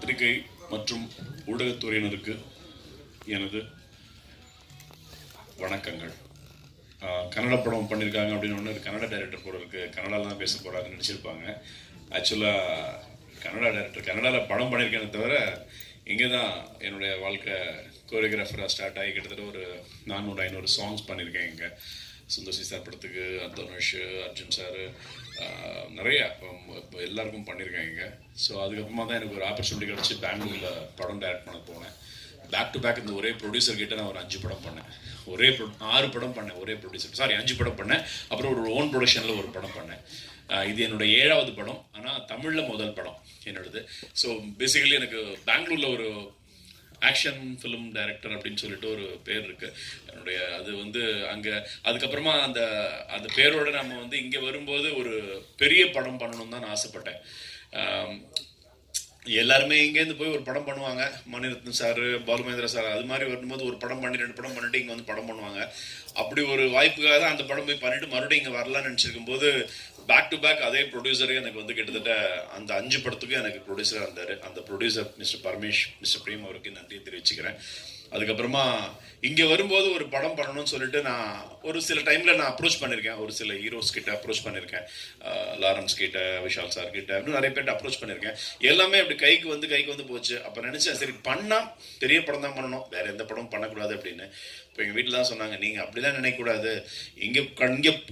பத்திரிகை மற்றும் ஊடகத்துறையினருக்கு எனது வணக்கங்கள். கன்னட படம் பண்ணியிருக்காங்க அப்படின்னு ஒன்று கன்னட டைரக்டர் போகிறதுக்கு கன்னடாவில் தான் பேச போகிறாங்கன்னு நினச்சிருப்பாங்க. ஆக்சுவலாக கன்னடா டைரக்டர் கன்னடாவில் படம் பண்ணியிருக்கேனே தவிர இங்கே தான் என்னுடைய வாழ்க்கை கோரியோகிராஃபராக ஸ்டார்ட் ஆகி கிட்டத்தட்ட ஒரு 400-500 சாங்ஸ் பண்ணியிருக்கேன். இங்கே சுந்தர்சி சார் படத்துக்கு தனுஷ், அர்ஜுன் சார், நிறையா எல்லாருக்கும் பண்ணியிருக்கேன் இங்கே. ஸோ அதுக்கப்புறமா தான் எனக்கு ஒரு ஆப்பர்ச்சுனிட்டி கிடச்சி பெங்களூரில் படம் டைரக்ட் பண்ண போனேன். பேக் டு பேக் இந்த ஒரே ப்ரொடியூசர் கிட்ட நான் ஒரு 5 படம் பண்ணேன். 6 படம் பண்ணேன் ஒரே ப்ரொடியூசர், 5 படம் பண்ணேன். அப்புறம் ஒரு ஓன் ப்ரொடக்ஷனில் ஒரு படம் பண்ணேன். இது என்னோட 7வது படம், ஆனால் தமிழில் முதல் படம் என்னோடது. ஸோ பேசிக்கலி எனக்கு பெங்களூரில் ஒரு ஆக்ஷன் ஃபிலிம் டைரக்டர் அப்படின்னு சொல்லிட்டு ஒரு பேர் இருக்குது என்னுடைய. அது அங்கே அதுக்கப்புறமா அந்த பேரோட நம்ம இங்கே வரும்போது ஒரு பெரிய படம் பண்ணணும்னு தான் நான் ஆசைப்பட்டேன். எல்லாருமே இங்கேருந்து போய் ஒரு படம் பண்ணுவாங்க, மணிரத்னம் சார், பாலுமகேந்திரா சார், அது மாதிரி வரும்போது ஒரு படம் பண்ணி 2 படம் பண்ணிட்டு இங்கே படம் பண்ணுவாங்க. அப்படி ஒரு வாய்ப்புக்காக தான் அந்த படம் போய் பண்ணிட்டு மறுபடியும் இங்கே வரலான்னு நினச்சிருக்கும் போது பேக் டு பேக் அதே ப்ரொடியூசரே எனக்கு கிட்டத்தட்ட அந்த 5 படத்துக்கும் எனக்கு ப்ரொடியூசராக இருந்தார். அந்த producer mister Paramesh, mister Prem அவருக்கு நன்றியை தெரிவிச்சுக்கிறேன். அதுக்கப்புறமா இங்கே வரும்போது ஒரு படம் பண்ணணும்னு சொல்லிட்டு நான் ஒரு சில டைமில் நான் அப்ரோச் பண்ணியிருக்கேன். ஒரு சில ஹீரோஸ் கிட்ட அப்ரோச் பண்ணியிருக்கேன். லாரன்ஸ் கிட்ட, விஷால் சார் கிட்ட, இன்னும் நிறைய பேர்ட்ட அப்ரோச் பண்ணியிருக்கேன். எல்லாமே அப்படி கைக்கு வந்து போச்சு. அப்போ நினச்சேன், சரி பண்ணால் பெரிய படம் தான் பண்ணணும், வேற எந்த படமும் பண்ணக்கூடாது அப்படின்னு. இப்போ எங்கள் வீட்டில் தான் சொன்னாங்க, நீங்கள் அப்படி தான் நினைக்கக்கூடாது, இங்கே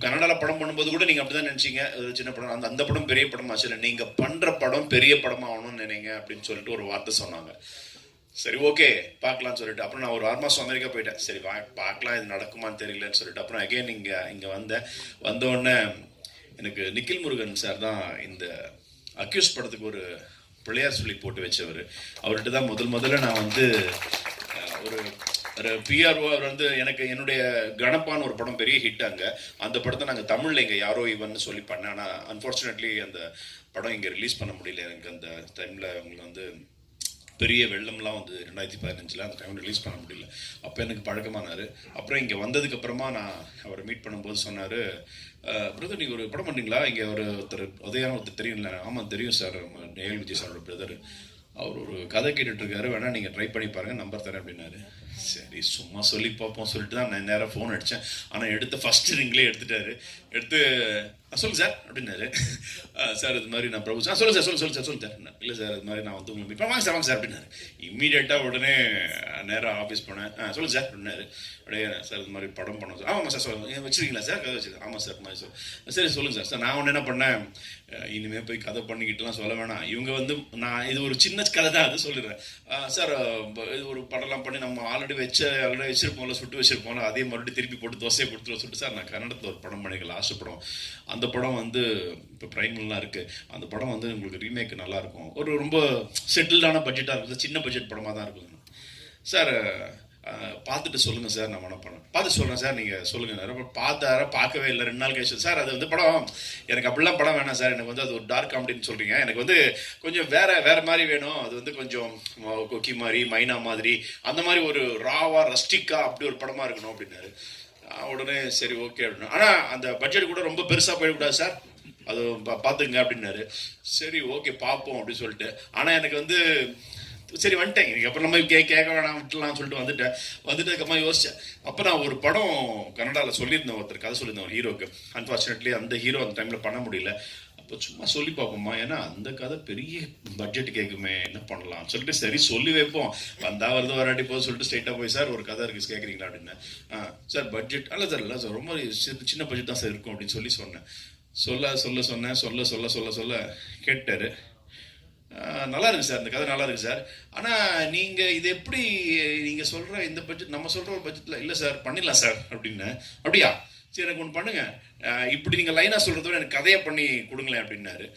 கன்னடாவில் படம் பண்ணும்போது கூட நீங்கள் அப்படி தான் நினச்சிங்க, ஒரு சின்ன படம், அந்த படம் பெரிய படம் ஆச்சு, இல்லை நீங்கள் பண்ணுற படம் பெரிய படமாக ஆகணும்னு நினைங்க அப்படின்னு சொல்லிட்டு ஒரு வார்த்தை சொன்னாங்க. சரி, ஓகே பார்க்கலான்னு சொல்லிட்டு அப்புறம் நான் ஒரு 6 மாதம் அமெரிக்கா போயிட்டேன். சரி பார்க்கலாம், இது நடக்குமான்னு தெரியலன்னு சொல்லிட்டு அப்புறம் அகெயின் இங்கே வந்தோடனே எனக்கு நிக்கில் முருகன் சார் தான் இந்த அக்யூஸ் படத்துக்கு ஒரு பிள்ளையார் சொல்லி போட்டு வச்சவர். அவர்கிட்ட தான் முதல்ல நான் ஒரு பிஆர்ஓ அவர் எனக்கு என்னுடைய கணப்பான ஒரு படம் பெரிய ஹிட் அங்கே. அந்த படத்தை நாங்கள் தமிழில் இங்கே யாரோ இவன்னு சொல்லி பண்ணேன். ஆனால் அன்ஃபார்ச்சுனேட்லி அந்த படம் இங்கே ரிலீஸ் பண்ண முடியல. எனக்கு அந்த டைமில் அவங்களுக்கு பெரிய வெள்ளம்லாம் 2015 அந்த டைம் ரிலீஸ் பண்ண முடியல. அப்போ எனக்கு பழக்கமானார். அப்புறம் இங்கே வந்ததுக்கப்புறமா நான் அவரை மீட் பண்ணும்போது சொன்னார், பிரதர் நீங்கள் ஒரு படம் பண்ணுறீங்களா, இங்கே ஒருத்தர் உதயான ஒருத்தர் தெரியும்ல? ஆமாம் தெரியும் சார், நேயல் விஜய் சாரோட பிரதர். அவர் ஒரு கதை கேட்டுட்ருக்காரு, வேணால் நீங்கள் ட்ரை பண்ணி பாருங்கள், நம்பர் தரேன் அப்படின்னாரு. சரி சும்மா சொல்லி பார்ப்போம் சொல்லிட்டு தான் நான் நேராக ஃபோன் அடித்தேன். ஆனால் எடுத்து ஃபஸ்ட்டு ரிங்லேயே எடுத்துட்டாரு. எடுத்து சொல்லுங்கள் சார் அப்படின்னாரு. சார் இது மாதிரி நான் பிரபு சார், சொல்லுங்கள் சார் சொல்லுங்கள் சார். இல்லை சார் இது மாதிரி நான் உங்களுக்கு மீட் வாங்க சார் அப்படின்னாரு. இம்மீடியட்டாக உடனே நேராக ஆஃபீஸ் போனேன். சொல்லுங்கள் சார் அப்படின்னாரு. அப்படியே சார் இது மாதிரி படம் பண்ணோம் சார். ஆமாம் சார் சொல்லுங்கள், வச்சுருக்கீங்களா சார்? கதை வச்சுருக்கேன். ஆமாம் சார் மாதிரி சார். சரி சொல்லுங்கள் சார். நான் ஒன்று என்ன பண்ணேன், இனிமேல் போய் கதை பண்ணிக்கிட்டுலாம் சொல்ல வேணாம், இவங்க நான் இது ஒரு சின்ன கதை தான், அது சொல்லிடுறேன் சார். இது ஒரு படம்லாம் பண்ணி நம்ம ஆல்ரெடி வச்சிருப்போம்ல, சுட்டு வச்சிருப்போம்ல, அதே மறுபடியும் திருப்பி போட்டு தோசையை கொடுத்துருவோம் சொல்லிட்டு சார் நான் கன்னடத்தில் ஒரு படம் பண்ணியிருக்கேன், லாஸ்ட் படம். அந்த படம் இப்போ பிரைம்லாம் இருக்குது. அந்த படம் உங்களுக்கு ரீமேக் நல்லாயிருக்கும், ஒரு ரொம்ப செட்டில்டான பட்ஜெட்டாக இருக்குது, சின்ன பட்ஜெட் படமாக தான் இருக்குது சார். பார்த்துட்டு சொல்லுங்கள் சார், நான் மனம் பண்ணேன். பார்த்து சொல்கிறேன் சார், நீங்கள் சொல்லுங்கள். பார்க்கவே இல்லை, 2 நாள் கழிச்சு சார் அது படம் எனக்கு அப்படிலாம் படம் வேணாம் சார், எனக்கு அது ஒரு டார்க் காமெடின்னு சொல்கிறீங்க, எனக்கு கொஞ்சம் வேற மாதிரி வேணும், அது கொஞ்சம் கொக்கி மாதிரி, மைனா மாதிரி, அந்த மாதிரி ஒரு ராவா ரஸ்டிக்கா அப்படி ஒரு படமாக இருக்கணும் அப்படின்னாரு. உடனே சரி ஓகே அப்படின்னா, ஆனால் அந்த பட்ஜெட் கூட ரொம்ப பெருசாக போயிடக்கூடாது சார், அது பார்த்துங்க அப்படின்னாரு. சரி ஓகே பார்ப்போம் அப்படின்னு சொல்லிட்டு. ஆனால் எனக்கு சரி வந்துட்டேன், இன்னைக்கு அப்புறம் நம்ம கேட்க வேணாம் விட்டுலாம் சொல்லிட்டு வந்துட்டதுக்கப்புறமா யோசிச்சேன். அப்போ நான் ஒரு படம் கன்னடாவில் சொல்லியிருந்தேன், ஒருத்தர் கதை சொல்லியிருந்தேன் ஒரு ஹீரோக்கு. அன்ஃபார்ச்சுனேட்லி அந்த ஹீரோ அந்த டைமில் பண்ண முடியல. அப்போ சும்மா சொல்லி பார்ப்போமா, ஏன்னா அந்த கதை பெரிய பட்ஜெட் கேட்குமே, என்ன பண்ணலாம் சொல்லிட்டு சரி சொல்லி வைப்போம், வருது வராட்டி போது சொல்லிட்டு ஸ்ட்ரைட்டாக போய் சார் ஒரு கதை இருக்குது கேட்குறீங்களா அப்படின்னு. சார் பட்ஜெட் இல்லை சார் ரொம்ப சின்ன பட்ஜெட் தான் சார் இருக்கும் அப்படின்னு சொன்னேன். சொல்ல கேட்டார். நல்லா இருக்கு சார், இந்த கதை நல்லா இருக்கு சார், ஆனால் நீங்கள் இது எப்படி நீங்கள் சொல்கிற இந்த பட்ஜெட் நம்ம சொல்கிற ஒரு பட்ஜெட்டில் இல்லை சார், பண்ணிடலாம் சார் அப்படின்னு. அப்படியா, சரி எனக்கு ஒன்று பண்ணுங்க, இப்படி நீங்கள் லைனாக சொல்கிறத எனக்கு கதையை பண்ணி கொடுங்களேன் அப்படின்னாரு.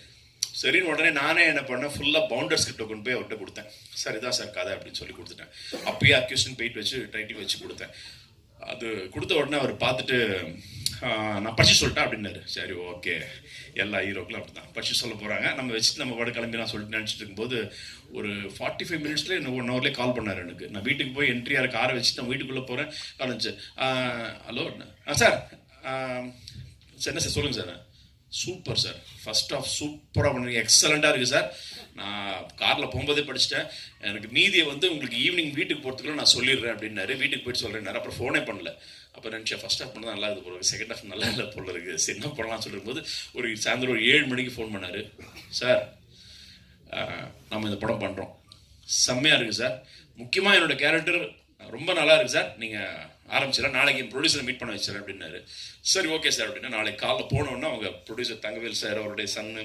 சரின்னு உடனே நானே என்ன பண்ணேன், ஃபுல்லாக பவுண்டர் ஸ்கிரிப்டை கொண்டு போய் அவர்கிட்ட கொடுத்தேன். சார் இதான் சார் கதை அப்படின்னு சொல்லி கொடுத்துட்டேன். அப்பயே அக்யூஷன் பெயிண்ட் வச்சு டைட்டில் வச்சு கொடுத்தேன். அது கொடுத்த உடனே அவர் பார்த்துட்டு நான் படிச்சு சொல்லிட்டேன் அப்படின்னாரு. சரி ஓகே, எல்லா ஹீரோக்களும் அப்படி தான் படிச்சு சொல்ல போகிறாங்க, நம்ம வச்சுட்டு நம்ம பாடு கிளம்பிலாம் சொல்லிட்டு நினச்சிட்டு இருக்கும்போது ஒரு 45 மினிட்ஸ்லேயே 1 ஹவர்லேயே கால் பண்ணார் எனக்கு. நான் வீட்டுக்கு போய் என்ட்ரியாக காரை வச்சுட்டு நான் வீட்டுக்குள்ளே போகிறேன். கால் ஹலோ சார், சார் என்ன சார் சொல்லுங்கள் sir. Super sir, first of சூப்பராக பண்ணுறீங்க, எக்ஸலண்ட்டாக இருக்குது சார். நான் காரில் போகும்போதே படிச்சுட்டேன். எனக்கு மீதியை வந்து உங்களுக்கு ஈவினிங் வீட்டுக்கு போகிறதுக்குள்ள நான் சொல்லிடுறேன் அப்படின்னாரு. வீட்டுக்கு போயிட்டு சொல்கிறேன். அப்புறம் ஃபோனே பண்ணல. அப்போ நினச்சேன் ஃபர்ஸ்ட் ஹாஃப் பண்ண நல்லா இருக்குது போல இருக்குது, செகண்ட் ஹாஃப் நல்லா இல்லை போல இருக்குது, சரி என்ன பண்ணலாம்னு சொல்லும்போது ஒரு சாயந்தரம் ஒரு 7 மணிக்கு ஃபோன் பண்ணார். சார் நம்ம இந்த படம் பண்ணுறோம், செம்மையாக இருக்குது சார், முக்கியமாக என்னோடய கேரக்டர் ரொம்ப நல்லா இருக்குது சார், நீங்கள் ஆரம்பிச்சிடலாம், நாளைக்கு என் ப்ரொடியூசரை மீட் பண்ண வச்சிடறேன் அப்படின்னாரு. சரி ஓகே சார் அப்படின்னா நாளைக்கு காலைல போனோன்னா அவங்க ப்ரொடியூசர் தங்கவேல் சார், அவருடைய சன்னு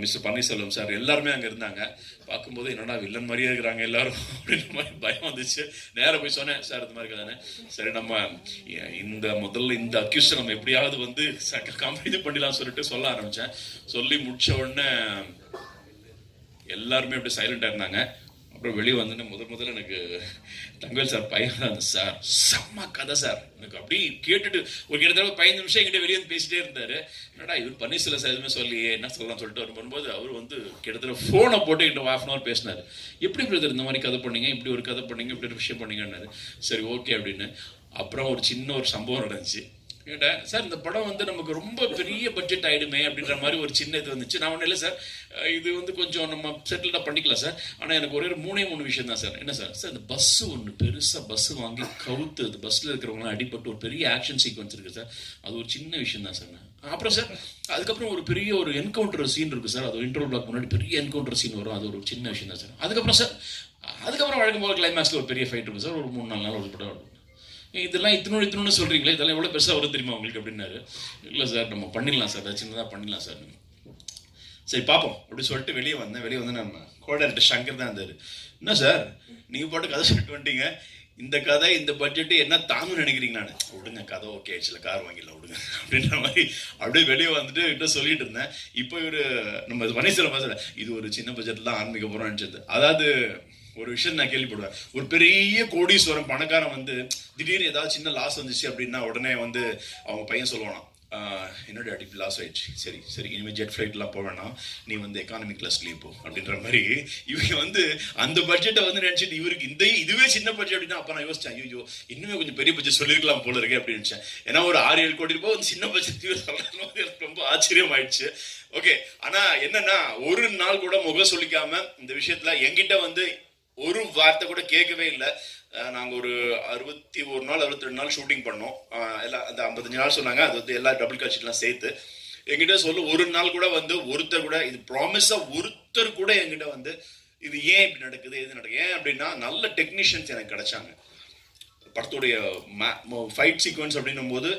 மிஸ்டர் பன்னீர்செல்வம் சார் எல்லாருமே அங்கே இருந்தாங்க. பார்க்கும்போது என்னடா வில்லன் மாதிரியே இருக்கிறாங்க எல்லாரும் அப்படின்ற மாதிரி பயம் வந்துச்சு. நேராக போய் சொன்னேன், சார் இந்த மாதிரி தானே, சரி நம்ம முதல்ல இந்த அக்யூஸை நம்ம எப்படியாவது வந்து இது பண்ணிடலாம் சொல்லிட்டு சொல்ல ஆரம்பித்தேன். சொல்லி முடித்த உடனே எல்லாருமே அப்படி சைலண்டாக இருந்தாங்க. அப்புறம் வெளியே வந்து முதல்ல எனக்கு தங்கவேல் சார் பையன் தான் சார், செம்ம கதை சார், எனக்கு அப்படி கேட்டுட்டு ஒரு கிட்டத்தட்ட 15 நிமிஷம் என்கிட்ட வெளியே வந்து பேசிட்டே இருந்தார். என்னடா இவர் பன்னீர்செல்வம் சார் எதுவுமே சொல்லியே என்ன சொல்லலாம் சொல்லிட்டு வரும்போது அவர் வந்து கிட்டத்தட்ட ஃபோனை போட்டு என்கிட்ட 1/2 hour பேசினார். எப்படி பிரதர் இந்த மாதிரி கதை பண்ணீங்க, இப்படி ஒரு கதை பண்ணீங்க, இப்படி ஒரு விஷயம் பண்ணீங்கன்னாரு. சரி ஓகே அப்படின்னு. அப்புறம் ஒரு சின்ன ஒரு சம்பவம் நடந்துச்சு. கேட்டேன், சார் இந்த படம் வந்து நமக்கு ரொம்ப பெரிய பட்ஜெட் ஆகிடுமே அப்படின்ற மாதிரி ஒரு சின்ன இது வந்துச்சு. நான் ஒன்றும் இல்லை சார், இது வந்து கொஞ்சம் நம்ம செட்டில்டாக பண்ணிக்கலாம் சார், ஆனால் எனக்கு ஒரே ஒரு 3 விஷயம் தான் சார். என்ன சார், சார் இந்த பஸ்ஸு ஒன்று பெருசாக பஸ்ஸு வாங்கி கவுத்து அது பஸ்ஸில் இருக்கிறவங்களாம் அடிபட்டு ஒரு பெரிய ஆக்ஷன் சீக்வன்ஸ் இருக்குது சார், அது ஒரு சின்ன விஷயம் தான் சார். அப்புறம் சார் அதுக்கப்புறம் ஒரு பெரிய ஒரு என்கவுண்டர் சீன் இருக்குது சார், அது ஒரு இன்டர்வல் பிளாக் முன்னாடி பெரிய என்கவுண்டர் சீன் வரும், அது ஒரு சின்ன விஷயம் தான் சார். அதுக்கப்புறம் சார் வழக்கம் போல கிளைமேக்ஸில் ஒரு பெரிய ஃபைட் இருக்கும் சார், ஒரு 3-4 நாள் ஒரு படம் இருக்கும். இதெல்லாம் இத்தனோடு சொல்கிறீங்களே, இதெல்லாம் எவ்வளோ பெருசாக வரும் தெரியுமா உங்களுக்கு அப்படின்னாரு. இல்லை சார் நம்ம பண்ணிடலாம் சார், அது சின்னதாக பண்ணிடலாம் சார். சரி பார்ப்போம் அப்படின்னு சொல்லிட்டு வெளியே வந்து நம்ம கோடைரக்டர் சங்கர் தான் இருந்தார். என்ன சார் நீங்கள் போட்டு கதை சொல்லிட்டு வந்துட்டீங்க, இந்த கதை இந்த பட்ஜெட்டு என்ன தாங்கன்னு நினைக்கிறீங்க? நான் விடுங்க கதை ஓகே ஆயிடுச்சுல, கார் வாங்கிடலாம் விடுங்க அப்படின்ற மாதிரி அப்படியே வெளியே வந்துட்டு கிட்ட சொல்லிட்டு இருந்தேன். இப்போ இவர் நம்ம பன்னீர்செல்வம் இது ஒரு சின்ன பட்ஜெட்டில் தான் ஆரம்பிக்க போகிறோம்னு நினச்சது. அதாவது ஒரு விஷயம் நான் கேள்விப்படுவேன், ஒரு பெரிய கோடீஸ்வரன் பணக்காரன் வந்து திடீர்னு ஏதாவது சின்ன லாஸ் வந்துச்சு அப்படின்னா உடனே வந்து அவங்க பையன் சொல்லுவானா, என்னோட அடிப்பு லாஸ் ஆயிடுச்சு, சரி சரி இனிமேல் ஜெட் ஃப்ளைட்லாம் போவேன்னா நீ வந்து எக்கானமி கிளாஸ்லேயே போ அப்படின்ற மாதிரி. இவங்க வந்து அந்த பட்ஜெட்டை வந்து நினச்சிட்டு இவருக்கு இதுவே சின்ன பட்ஜெட் அப்படின்னா அப்போ நான் யோசிச்சேன், ஐயோ இன்னுமே கொஞ்சம் பெரிய பட்ஜெட் சொல்லியிருக்கலாம் போல இருக்கு அப்படின்னு நினச்சேன். ஏன்னா ஒரு 6-7 கோடி ரூபாய் வந்து சின்ன பட்ஜெட் எனக்கு ரொம்ப ஆச்சரியம் ஆயிடுச்சு. ஓகே, ஆனால் என்னன்னா ஒரு நாள் கூட முகம் சொல்லிக்காம இந்த விஷயத்துல என்கிட்ட வந்து ஒரு வார்த்தை கூட கேட்கவே இல்லை. நாங்கள் ஒரு 62 நாள் ஷூட்டிங் பண்ணோம். எல்லாம் அந்த 55 நாள் சொன்னாங்க, அது வந்து எல்லா டபுள் காட்சிலாம் சேர்த்து என்கிட்ட சொல்ல ஒரு நாள் கூட வந்து ஒருத்தர் கூட இது ப்ராமிஸாக ஒருத்தர் கூட என்கிட்ட வந்து இது ஏன் இப்படி நடக்குது எது நடக்குது ஏன் அப்படின்னா நல்ல டெக்னீஷியன்ஸ் எனக்கு கிடைச்சாங்க. படத்துடைய ஃபைட் சீக்வன்ஸ் அப்படின்னும் போது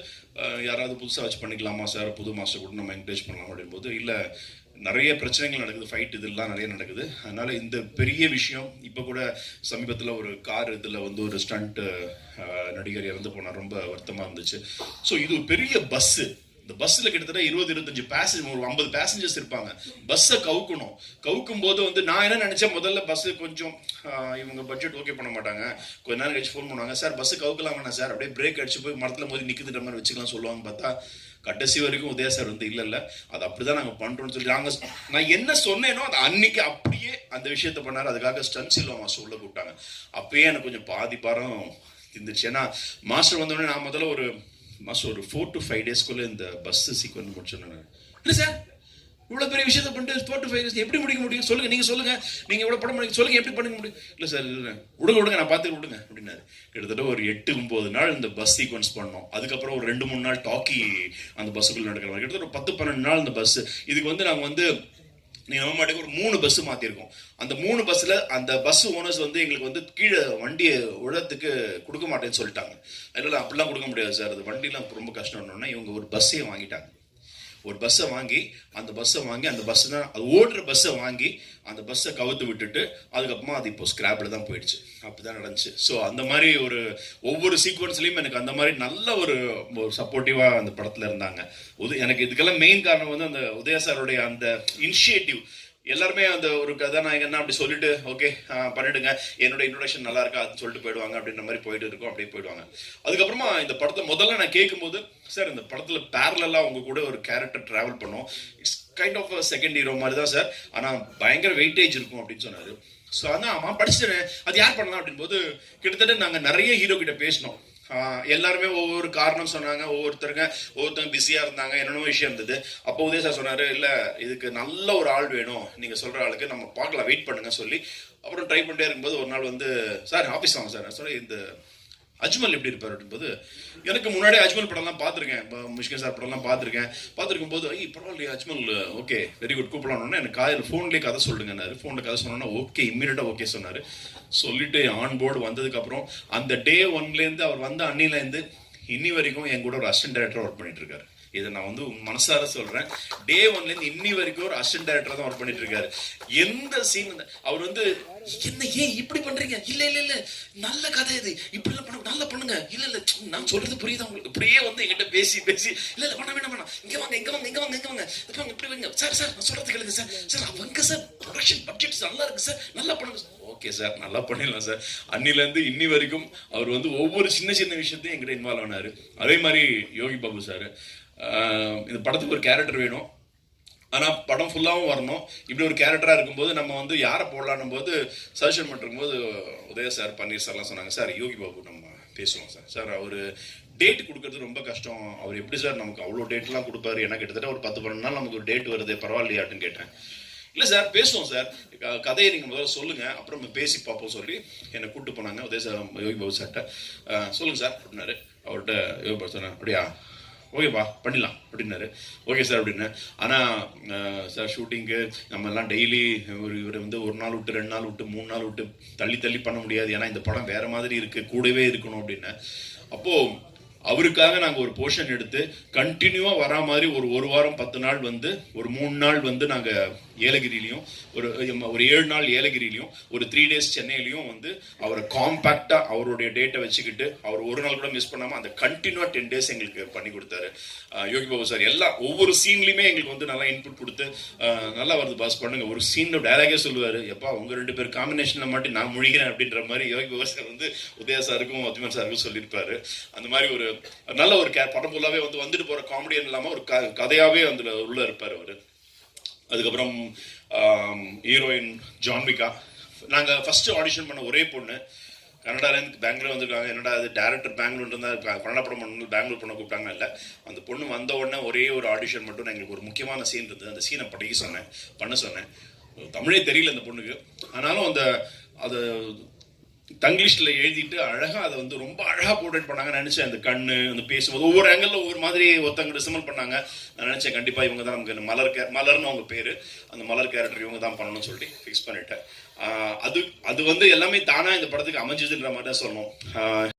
யாராவது புதுசாக வச்சு பண்ணிக்கலாமா சார், புது மாஸ்டர் கூட நம்ம என்கரேஜ் பண்ணலாம் அப்படின் போது இல்லை, நிறைய பிரச்சனைகள் நடக்குது, ஃபைட் இதெல்லாம் நிறைய நடக்குது. அதனால இந்த பெரிய விஷயம் இப்போ கூட சமீபத்தில் ஒரு கார் இதில் வந்து ஒரு ஸ்டண்ட் நடிகர் இறந்து போனார், ரொம்ப வருத்தமாக இருந்துச்சு. ஸோ இது ஒரு பெரிய பஸ்ஸு, இந்த பஸ்ஸில் கிட்டத்தட்ட 20-25 பேசஞ்சர், ஒரு 50 பேசஞ்சர்ஸ் இருப்பாங்க. பஸ்ஸை கவுக்கும் போது வந்து நான் என்ன நினச்சேன், முதல்ல பஸ்ஸு கொஞ்சம் இவங்க பட்ஜெட் ஓகே பண்ண மாட்டாங்க, கொஞ்ச நேரம் கழிச்சு ஃபோன் பண்ணுவாங்க, சார் பஸ்ஸு கவுக்கலாமா சார், அப்படியே பிரேக் அடிச்சு போய் மரத்தில் மோதி நிற்குதுன்ற மாதிரி வச்சுக்கலாம் சொல்லுவாங்க. பார்த்தா கடைசி வரைக்கும் உதயா சார் வந்து இல்லை அது அப்படிதான் நாங்கள் பண்றோம்னு சொல்லி நான் என்ன சொன்னேனோ அது அன்னைக்கு அப்படியே அந்த விஷயத்த பண்ணாரு. அதுக்காக ஸ்டன்ஸ் இல்லை மாஸ்டர் உள்ள கூப்பிட்டாங்க. அப்பயே எனக்கு கொஞ்சம் பாதி பாரம் இருந்துச்சு. ஏன்னா மாஸ்டர் வந்தோடனே நான் முதல்ல ஒரு 4 to 5 daysக்குள்ள இந்த பஸ் சீக்வன்ஸ் முடிச்சோன்னு. இல்லை சார் இவ்வளோ பெரிய விஷயத்த பண்ணிட்டு 4 to 5 days எப்படி முடிக்க முடியும் சொல்லுங்க, நீங்க சொல்லுங்க, நீங்க எவ்வளோ படம் பண்ணி சொல்லுங்க, எப்படி பண்ண முடியும்? இல்லை சார் இல்லை விடுங்க நான் பார்த்து விடுங்க அப்படின்னாரு. கிட்டத்தட்ட ஒரு 8-9 நாள் இந்த பஸ் சீக்வன்ஸ் பண்ணோம். அதுக்கப்புறம் ஒரு 2-3 நாள் டாக்கி அந்த பஸ்ஸுக்குள்ள நடக்கிற மாதிரி, கிட்டத்தட்ட ஒரு 10-12 நாள் இந்த பஸ். இதுக்கு வந்து நாங்கள் வந்து நீங்க நம்ப மாட்டேங்க, ஒரு 3 பஸ் மாத்திருக்கோம். அந்த 3 பஸ்ல அந்த பஸ் ஓனர்ஸ் வந்து எங்களுக்கு வந்து கீழே வண்டியை உழத்துக்கு கொடுக்க மாட்டேன்னு சொல்லிட்டாங்க. அதனால அப்படிலாம் கொடுக்க முடியாது சார், அது வண்டிலாம் ரொம்ப கஷ்டம்னோன்னா இவங்க ஒரு பஸ்ஸையே வாங்கிட்டாங்க. ஒரு பஸ்ஸை வாங்கி அந்த பஸ் தான் அது ஓடுற பஸ்ஸை வாங்கி அந்த பஸ்ஸை கவுத்து விட்டுட்டு அதுக்கப்புறமா அது இப்போ ஸ்கிராப்ல தான் போயிடுச்சு. அப்படிதான் நடந்துச்சு. ஸோ அந்த மாதிரி ஒவ்வொரு சீக்வன்ஸ்லையும் எனக்கு அந்த மாதிரி நல்ல ஒரு சப்போர்ட்டிவா அந்த படத்துல இருந்தாங்க. எனக்கு இதுக்கெல்லாம் மெயின் காரணம் வந்து அந்த உதயா சாருடைய அந்த இனிஷியேட்டிவ். எல்லாருமே அந்த ஒரு கதாநாயகன்னா அப்படி சொல்லிட்டு ஓகே பண்ணிடுங்க, என்னோட இன்ட்ரோடக்ஷன் நல்லா இருக்கா அதுன்னு சொல்லிட்டு போயிடுவாங்க. அப்படின்ற மாதிரி போயிட்டு இருக்கும், அப்படியே போயிடுவாங்க. அதுக்கப்புறமா இந்த படத்தை முதல்ல நான் கேட்கும்போது, சார் இந்த படத்துல பேரலா உங்க கூட ஒரு கேரக்டர் டிராவல் பண்ணோம், it's kind of second hero மாதிரி தான் சார், ஆனா பயங்கர வெயிட்டேஜ் இருக்கும் அப்படின்னு சொன்னாரு. ஸோ அதான் படிச்சுட்டேன், அது யார் பண்ணலாம் அப்படின் போது கிட்டத்தட்ட நாங்கள் நிறைய ஹீரோ கிட்ட பேசினோம். எல்லாருமே ஒவ்வொரு காரணம் சொன்னாங்க, ஒவ்வொருத்தங்க பிஸியா இருந்தாங்க, என்னென்ன விஷயம் இருந்தது. அப்போ உதய சார் சொன்னாரு, இல்ல இதுக்கு நல்ல ஒரு ஆள் வேணும், நீங்க சொல்ற ஆளுக்கு நம்ம பார்க்கலாம், வெயிட் பண்ணுங்க சொல்லி அப்புறம் ட்ரை பண்ணிட்டே இருக்கும்போது ஒரு நாள் வந்து சார் ஆஃபீஸ் வாங்க சார் சொல்லி இந்த அஜ்மல் எப்படி இருப்பார் அப்படின்போது, எனக்கு முன்னாடியே அஜ்மல் படம்லாம் பார்த்துருக்கேன், முஷ்கின் சார் படம்லாம் பார்த்துருக்கும் போது ஐய் பரவாயில்லையா அஜ்மல், ஓகே வெரி குட் கூப்பிடலாம்னு எனக்கு காலையில் ஃபோன்லேயே கதை சொல்லுங்கன்னாரு. ஃபோனில் கதை சொன்னோன்னா ஓகே இம்மீடியட்டாக ஓகே சொன்னார். சொல்லிட்டு ஆன் போர்டு வந்ததுக்கப்புறம் அந்த டே ஒன்லேருந்து அவர் வந்த அன்னிலேருந்து இன்னி வரைக்கும் என் கூட ஒரு அசிஸ்டன்ட் டைரக்டர் ஒர்க் பண்ணிட்டு இருக்காரு. இதை நான் வந்து மனசார சொல்றேன். டே ஒன்லேருந்து இன்னி வரைக்கும் ஒரு அசிஸ்டன்ட் டைரக்டர் தான் ஒர்க் பண்ணிட்டு இருக்காரு. எந்த சீன் அவர் வந்து என்ன ஏன் இப்படி பண்றீங்க, இல்ல இல்ல இல்ல நல்ல கதை இது, இப்படி எல்லாம் பண்ண நல்லா பண்ணுங்க, இல்ல இல்ல நான் சொல்றது புரியுதா உங்களுக்கு, இப்படியே வந்து என்கிட்ட பேசி இல்ல இல்ல வேணாம் இங்க வாங்க இப்படி வைங்க சார் நான் சொல்றது கேளுங்க சார் அவங்க சார் ப்ரொடக்ஷன் பட்ஜெட் நல்லா இருக்கு சார், நல்லா பண்ணுங்க. ஓகே சார் நல்லா பண்ணிடலாம் சார். அன்னில இருந்து இன்னி வரைக்கும் அவர் வந்து ஒவ்வொரு சின்ன சின்ன விஷயத்தையும் என்கிட்ட இன்வால்வ் ஆனாரு. அதே மாதிரி யோகி பாபு சார், இந்த படத்துக்கு ஒரு கேரக்டர் வேணும், ஆனால் படம் ஃபுல்லாகவும் வரணும். இப்படி ஒரு கேரக்டராக இருக்கும்போது நம்ம வந்து யாரை போடலான்னும் போது சஜஷன் பண்ணிருக்கும்போது உதய சார், பன்னீர் சார்லாம் சொன்னாங்க, சார் யோகி பாபு நம்ம பேசுவோம் சார் அவர் டேட் கொடுக்கறது ரொம்ப கஷ்டம், அவர் எப்படி சார் நமக்கு அவ்வளோ டேட்லாம் கொடுப்பாரு, எனக்கு கிட்டத்தட்ட ஒரு 10-12 நாள் நமக்கு ஒரு டேட் வருது, பரவாயில்லையாட்டுன்னு கேட்டேன். இல்லை சார் பேசுவோம் சார், கதையை நீங்கள் முதல்ல சொல்லுங்கள் அப்புறம் நம்ம பேசி பார்ப்போம் சொல்லி என்னை கூப்பிட்டு போனாங்க உதய சார் யோகி பாபு சார்கிட்ட. சொல்லுங்கள் சார் அப்படின்னாரு. அவர்கிட்ட யோகி பாபு சார் அப்படியா ஓகேப்பா பண்ணிடலாம் அப்படின்னாரு. ஓகே சார் அப்படின்னு. ஆனால் சார் ஷூட்டிங்கு நம்ம எல்லாம் டெய்லி இவர் வந்து ஒரு நாள் விட்டு 2 நாள் விட்டு 3 நாள் விட்டு தள்ளி பண்ண முடியாது, ஏன்னா இந்த படம் வேற மாதிரி இருக்கு, கூடவே இருக்கணும் அப்படின்னு. அப்போது அவருக்காக நாங்கள் ஒரு போர்ஷன் எடுத்து கண்டினியூவாக வரா மாதிரி ஒரு வாரம் 10 நாள் வந்து ஒரு 3 நாள் வந்து நாங்கள் ஏலகிரிலையும் ஒரு 7 நாள் ஏலகிரிலையும் ஒரு 3 டேஸ் சென்னையிலையும் வந்து அவரை காம்பேக்டாக அவருடைய டேட்டை வச்சுக்கிட்டு அவர் ஒரு நாள் கூட மிஸ் பண்ணாமல் அந்த கண்டினியூவாக 10 டேஸ் எங்களுக்கு பண்ணி கொடுத்தாரு யோகி பாபு சார். ஒவ்வொரு சீன்லையுமே எங்களுக்கு வந்து நல்லா இன்புட் கொடுத்து நல்லா வருது பாஸ் பண்ணுங்க. ஒரு சீனில் டயலாகே சொல்லுவார், எப்பா உங்கள் 2 பேர் காம்பினேஷனில் மட்டும் நான் முழிக்கிறேன் அப்படின்ற மாதிரி யோகி பாபு சார் வந்து உதயா சாருக்கும் அத்திமன் சாருக்கும் சொல்லியிருப்பாரு. அந்த மாதிரி ஒரு நல்ல ஒரு படம் ஃபுல்லாவே வந்துட்டு போற காமெடியன் இல்லாம ஒரு கதையாவே அதுல உள்ள இருப்பார் அவரு. அதுக்கப்புறம் ஹீரோயின் ஜான்விகா, நாங்க ஃபர்ஸ்ட் ஆடிஷன் பண்ண ஒரே பொண்ணு, கனடாலேருந்து பெங்களூர் வந்திருக்காங்க. என்னடா அது டேரக்டர் பெங்களூர் இருந்தால் கன்னட படம் பண்ணணும் பெங்களூர் பண்ண கூப்பிட்டாங்க. இல்லை, அந்த பொண்ணு வந்த உடனே ஒரே ஒரு ஆடிஷன் மட்டும் எங்களுக்கு ஒரு முக்கியமான சீன் இருந்தது, அந்த சீனை பண்ண சொன்னேன். தமிழே தெரியல அந்த பொண்ணுக்கு, ஆனாலும் அது தங்கிலீஷ்ல எழுதிட்டு அழகா அதை வந்து ரொம்ப அழகா போர்ட்ரேட் பண்ணாங்க. நினைச்சேன் அந்த கண்ணு அந்த பேசும்போது ஒவ்வொரு ஆங்கிள் ஒவ்வொரு மாதிரி ஒருத்தங்க டிசமல் பண்ணாங்க. நான் நினைச்சேன் கண்டிப்பா இவங்க தான் நமக்கு மலர்னு அவங்க பேரு, அந்த மலர் கேரக்டர் இவங்க தான் பண்ணணும்னு சொல்லி ஃபிக்ஸ் பண்ணிட்டேன். அது வந்து எல்லாமே தானா இந்த படத்துக்கு அமைஞ்சதுன்ற மாதிரி தான் சொல்லணும்.